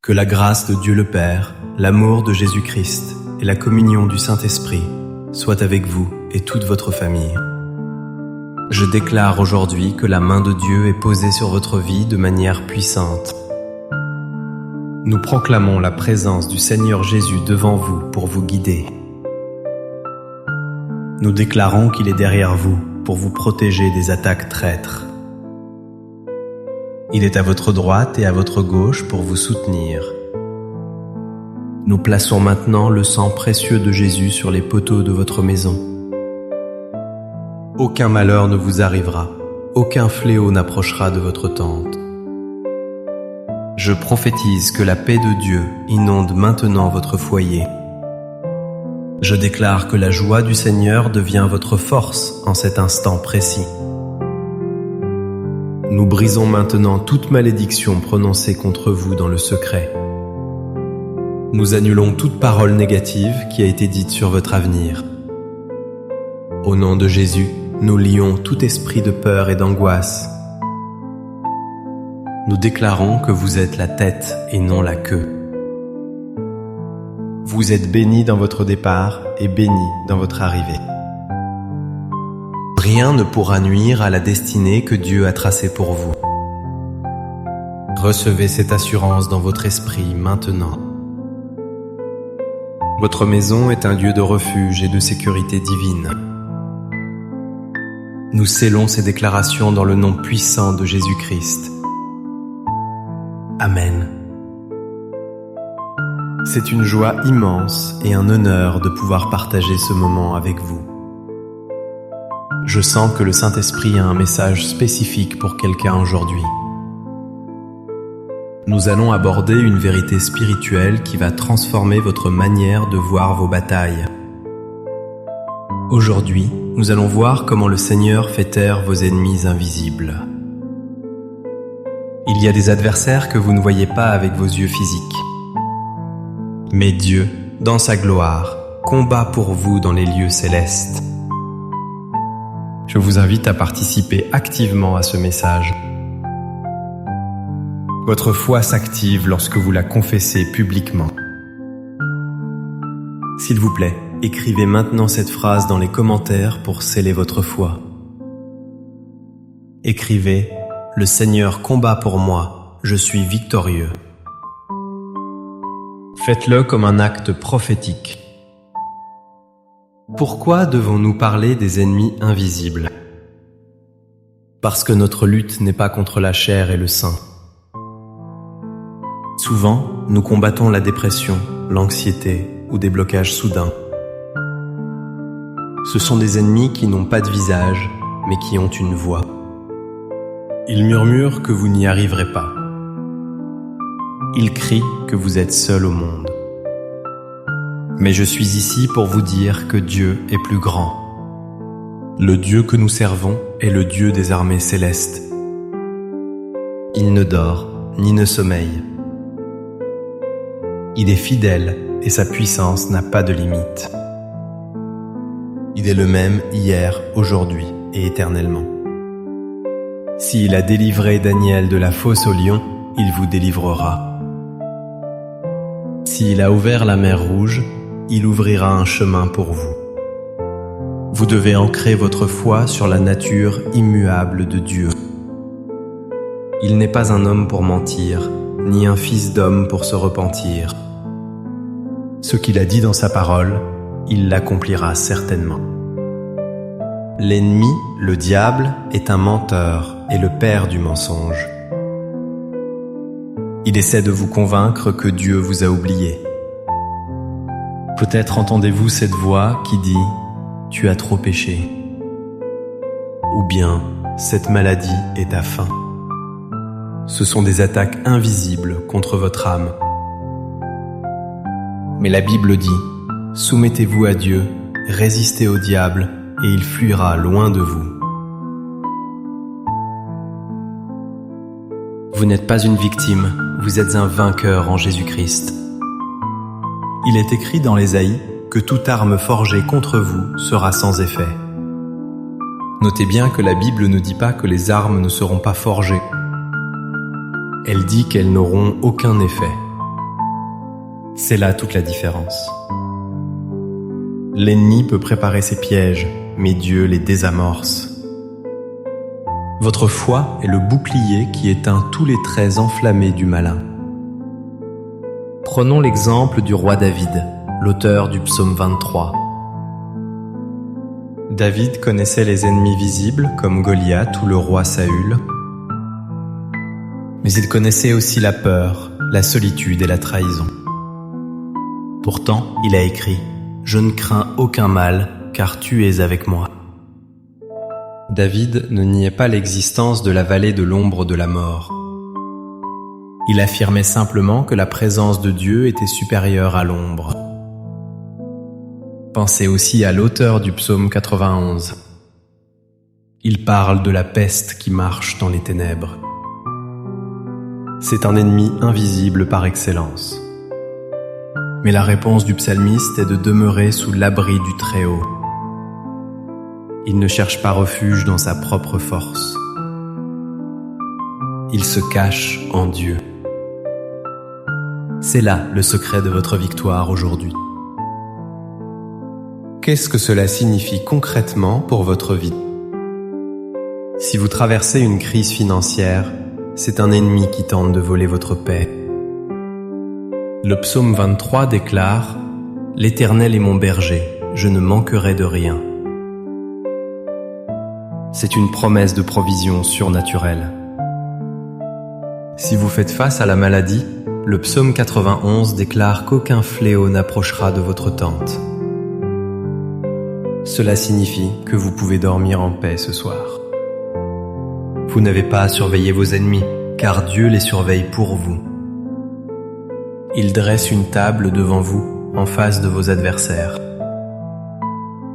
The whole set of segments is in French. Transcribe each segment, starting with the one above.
Que la grâce de Dieu le Père, l'amour de Jésus-Christ et la communion du Saint-Esprit soient avec vous et toute votre famille. Je déclare aujourd'hui que la main de Dieu est posée sur votre vie de manière puissante. Nous proclamons la présence du Seigneur Jésus devant vous pour vous guider. Nous déclarons qu'il est derrière vous pour vous protéger des attaques traîtres. Il est à votre droite et à votre gauche pour vous soutenir. Nous plaçons maintenant le sang précieux de Jésus sur les poteaux de votre maison. Aucun malheur ne vous arrivera, aucun fléau n'approchera de votre tente. Je prophétise que la paix de Dieu inonde maintenant votre foyer. Je déclare que la joie du Seigneur devient votre force en cet instant précis. Nous brisons maintenant toute malédiction prononcée contre vous dans le secret. Nous annulons toute parole négative qui a été dite sur votre avenir. Au nom de Jésus, nous lions tout esprit de peur et d'angoisse. Nous déclarons que vous êtes la tête et non la queue. Vous êtes bénis dans votre départ et bénis dans votre arrivée. Rien ne pourra nuire à la destinée que Dieu a tracée pour vous. Recevez cette assurance dans votre esprit maintenant. Votre maison est un lieu de refuge et de sécurité divine. Nous scellons ces déclarations dans le nom puissant de Jésus-Christ. Amen. C'est une joie immense et un honneur de pouvoir partager ce moment avec vous. Je sens que le Saint-Esprit a un message spécifique pour quelqu'un aujourd'hui. Nous allons aborder une vérité spirituelle qui va transformer votre manière de voir vos batailles. Aujourd'hui, nous allons voir comment le Seigneur fait taire vos ennemis invisibles. Il y a des adversaires que vous ne voyez pas avec vos yeux physiques. Mais Dieu, dans sa gloire, combat pour vous dans les lieux célestes. Je vous invite à participer activement à ce message. Votre foi s'active lorsque vous la confessez publiquement. S'il vous plaît, écrivez maintenant cette phrase dans les commentaires pour sceller votre foi. Écrivez « Le Seigneur combat pour moi, je suis victorieux ». Faites-le comme un acte prophétique. Pourquoi devons-nous parler des ennemis invisibles? Parce que notre lutte n'est pas contre la chair et le sang. Souvent, nous combattons la dépression, l'anxiété ou des blocages soudains. Ce sont des ennemis qui n'ont pas de visage, mais qui ont une voix. Ils murmurent que vous n'y arriverez pas. Ils crient que vous êtes seul au monde. Mais je suis ici pour vous dire que Dieu est plus grand. Le Dieu que nous servons est le Dieu des armées célestes. Il ne dort ni ne sommeille. Il est fidèle et sa puissance n'a pas de limite. Il est le même hier, aujourd'hui et éternellement. S'il a délivré Daniel de la fosse au lion, il vous délivrera. S'il a ouvert la mer Rouge, il ouvrira un chemin pour vous. Vous devez ancrer votre foi sur la nature immuable de Dieu. Il n'est pas un homme pour mentir, ni un fils d'homme pour se repentir. Ce qu'il a dit dans sa parole, il l'accomplira certainement. L'ennemi, le diable, est un menteur et le père du mensonge. Il essaie de vous convaincre que Dieu vous a oublié. Peut-être entendez-vous cette voix qui dit « Tu as trop péché » ou bien « Cette maladie est ta fin ». Ce sont des attaques invisibles contre votre âme. Mais la Bible dit « Soumettez-vous à Dieu, résistez au diable et il fuira loin de vous ». Vous n'êtes pas une victime, vous êtes un vainqueur en Jésus-Christ. Il est écrit dans l'Ésaïe que toute arme forgée contre vous sera sans effet. Notez bien que la Bible ne dit pas que les armes ne seront pas forgées. Elle dit qu'elles n'auront aucun effet. C'est là toute la différence. L'ennemi peut préparer ses pièges, mais Dieu les désamorce. Votre foi est le bouclier qui éteint tous les traits enflammés du malin. Prenons l'exemple du roi David, l'auteur du psaume 23. David connaissait les ennemis visibles comme Goliath ou le roi Saül, mais il connaissait aussi la peur, la solitude et la trahison. Pourtant, il a écrit « Je ne crains aucun mal, car tu es avec moi ». David ne niait pas l'existence de la vallée de l'ombre de la mort. Il affirmait simplement que la présence de Dieu était supérieure à l'ombre. Pensez aussi à l'auteur du psaume 91. Il parle de la peste qui marche dans les ténèbres. C'est un ennemi invisible par excellence. Mais la réponse du psalmiste est de demeurer sous l'abri du Très-Haut. Il ne cherche pas refuge dans sa propre force. Il se cache en Dieu. C'est là le secret de votre victoire aujourd'hui. Qu'est-ce que cela signifie concrètement pour votre vie? Si vous traversez une crise financière, c'est un ennemi qui tente de voler votre paix. Le psaume 23 déclare « L'Éternel est mon berger, je ne manquerai de rien ». C'est une promesse de provision surnaturelle. Si vous faites face à la maladie, le psaume 91 déclare qu'aucun fléau n'approchera de votre tente. Cela signifie que vous pouvez dormir en paix ce soir. Vous n'avez pas à surveiller vos ennemis, car Dieu les surveille pour vous. Il dresse une table devant vous, en face de vos adversaires.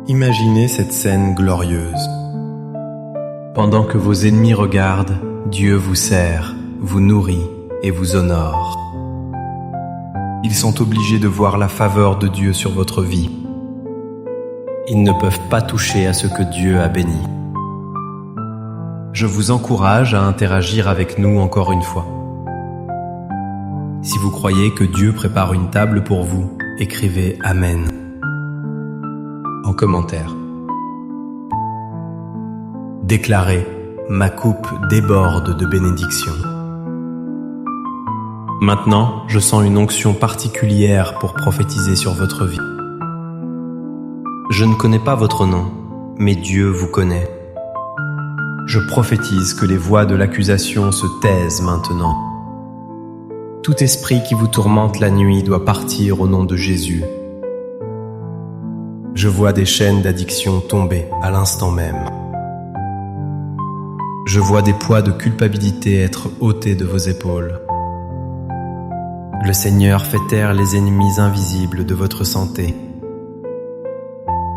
Imaginez cette scène glorieuse. Pendant que vos ennemis regardent, Dieu vous sert, vous nourrit et vous honore. Ils sont obligés de voir la faveur de Dieu sur votre vie. Ils ne peuvent pas toucher à ce que Dieu a béni. Je vous encourage à interagir avec nous encore une fois. Si vous croyez que Dieu prépare une table pour vous, écrivez « Amen » en commentaire. Déclarez « Ma coupe déborde de bénédictions ». Maintenant, je sens une onction particulière pour prophétiser sur votre vie. Je ne connais pas votre nom, mais Dieu vous connaît. Je prophétise que les voix de l'accusation se taisent maintenant. Tout esprit qui vous tourmente la nuit doit partir au nom de Jésus. Je vois des chaînes d'addiction tomber à l'instant même. Je vois des poids de culpabilité être ôtés de vos épaules. Le Seigneur fait taire les ennemis invisibles de votre santé.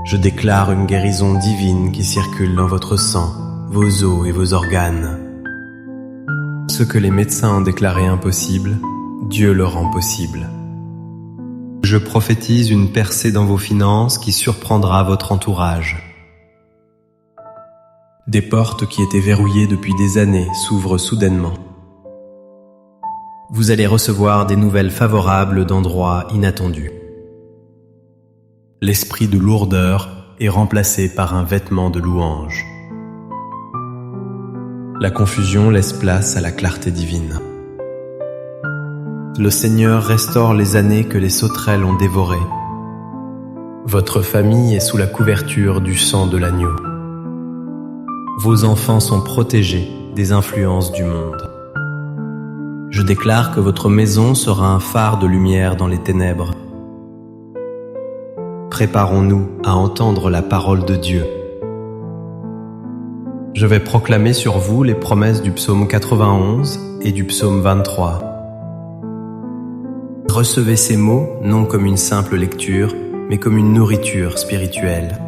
Je déclare une guérison divine qui circule dans votre sang, vos os et vos organes. Ce que les médecins ont déclaré impossible, Dieu le rend possible. Je prophétise une percée dans vos finances qui surprendra votre entourage. Des portes qui étaient verrouillées depuis des années s'ouvrent soudainement. Vous allez recevoir des nouvelles favorables d'endroits inattendus. L'esprit de lourdeur est remplacé par un vêtement de louange. La confusion laisse place à la clarté divine. Le Seigneur restaure les années que les sauterelles ont dévorées. Votre famille est sous la couverture du sang de l'agneau. Vos enfants sont protégés des influences du monde. Je déclare que votre maison sera un phare de lumière dans les ténèbres. Préparons-nous à entendre la parole de Dieu. Je vais proclamer sur vous les promesses du psaume 91 et du psaume 23. Recevez ces mots non comme une simple lecture, mais comme une nourriture spirituelle.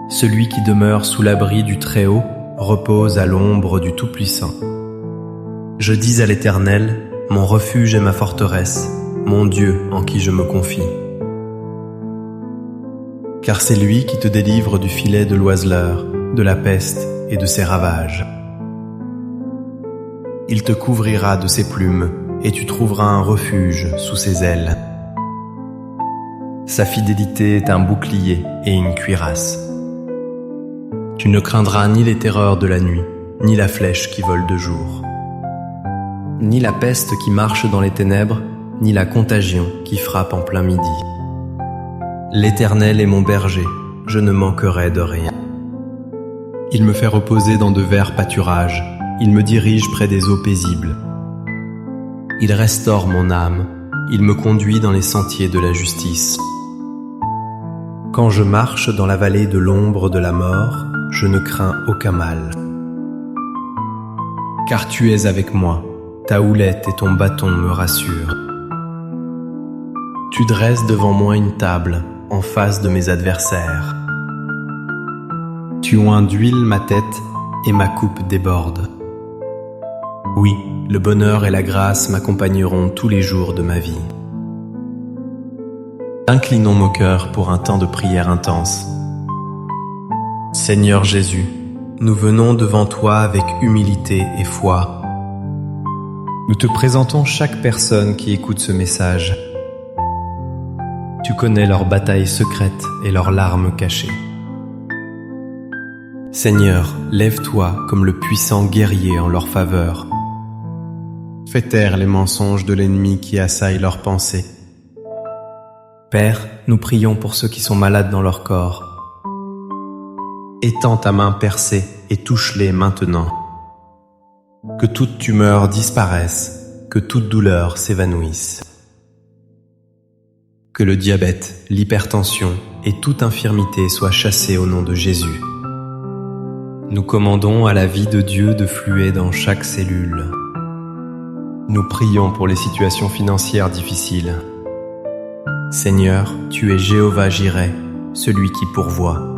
Celui qui demeure sous l'abri du Très-Haut repose à l'ombre du Tout-Puissant. Je dis à l'Éternel, mon refuge et ma forteresse, mon Dieu en qui je me confie. Car c'est lui qui te délivre du filet de l'oiseleur, de la peste et de ses ravages. Il te couvrira de ses plumes, et tu trouveras un refuge sous ses ailes. Sa fidélité est un bouclier et une cuirasse. Tu ne craindras ni les terreurs de la nuit, ni la flèche qui vole de jour, ni la peste qui marche dans les ténèbres, ni la contagion qui frappe en plein midi. L'Éternel est mon berger, je ne manquerai de rien. Il me fait reposer dans de verts pâturages, il me dirige près des eaux paisibles. Il restaure mon âme, il me conduit dans les sentiers de la justice. Quand je marche dans la vallée de l'ombre de la mort, je ne crains aucun mal. Car tu es avec moi, ta houlette et ton bâton me rassurent. Tu dresses devant moi une table, en face de mes adversaires. Tu oins d'huile ma tête et ma coupe déborde. Oui, le bonheur et la grâce m'accompagneront tous les jours de ma vie. Inclinons nos cœurs pour un temps de prière intense. Seigneur Jésus, nous venons devant toi avec humilité et foi. Nous te présentons chaque personne qui écoute ce message. Tu connais leurs batailles secrètes et leurs larmes cachées. Seigneur, lève-toi comme le puissant guerrier en leur faveur. Fais taire les mensonges de l'ennemi qui assaille leurs pensées. Père, nous prions pour ceux qui sont malades dans leur corps. Étends ta main percée et touche-les maintenant. Que toute tumeur disparaisse, que toute douleur s'évanouisse. Que le diabète, l'hypertension et toute infirmité soient chassés au nom de Jésus. Nous commandons à la vie de Dieu de fluer dans chaque cellule. Nous prions pour les situations financières difficiles. Seigneur, tu es Jéhovah Jireh, celui qui pourvoit.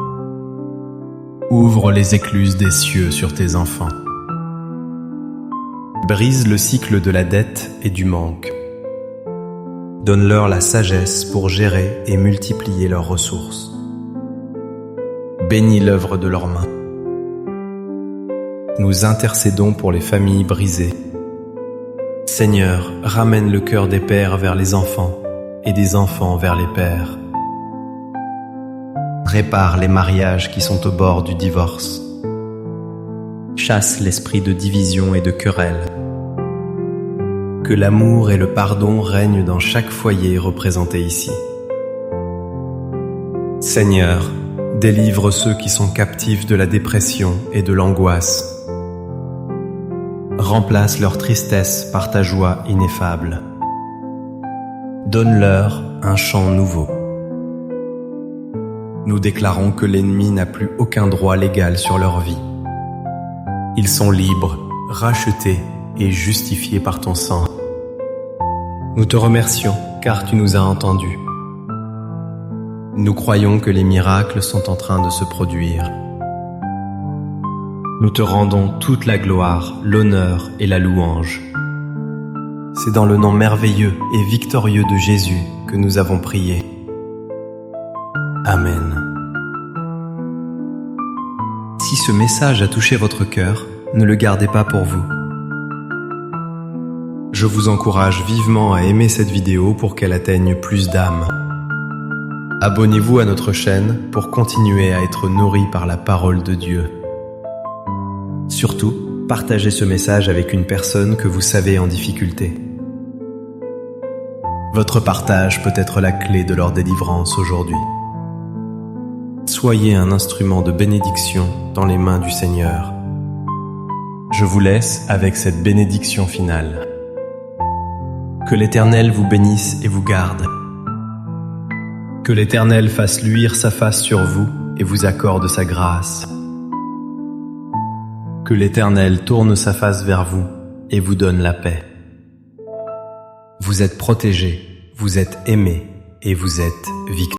Ouvre les écluses des cieux sur tes enfants. Brise le cycle de la dette et du manque. Donne-leur la sagesse pour gérer et multiplier leurs ressources. Bénis l'œuvre de leurs mains. Nous intercédons pour les familles brisées. Seigneur, ramène le cœur des pères vers les enfants et des enfants vers les pères. Répare les mariages qui sont au bord du divorce. Chasse l'esprit de division et de querelle. Que l'amour et le pardon règnent dans chaque foyer représenté ici. Seigneur, délivre ceux qui sont captifs de la dépression et de l'angoisse. Remplace leur tristesse par ta joie ineffable. Donne-leur un chant nouveau. Nous déclarons que l'ennemi n'a plus aucun droit légal sur leur vie. Ils sont libres, rachetés et justifiés par ton sang. Nous te remercions car tu nous as entendus. Nous croyons que les miracles sont en train de se produire. Nous te rendons toute la gloire, l'honneur et la louange. C'est dans le nom merveilleux et victorieux de Jésus que nous avons prié. Amen. Si ce message a touché votre cœur, ne le gardez pas pour vous. Je vous encourage vivement à aimer cette vidéo pour qu'elle atteigne plus d'âmes. Abonnez-vous à notre chaîne pour continuer à être nourris par la parole de Dieu. Surtout, partagez ce message avec une personne que vous savez en difficulté. Votre partage peut être la clé de leur délivrance aujourd'hui. Soyez un instrument de bénédiction dans les mains du Seigneur. Je vous laisse avec cette bénédiction finale. Que l'Éternel vous bénisse et vous garde. Que l'Éternel fasse luire sa face sur vous et vous accorde sa grâce. Que l'Éternel tourne sa face vers vous et vous donne la paix. Vous êtes protégés, vous êtes aimés et vous êtes victorieux.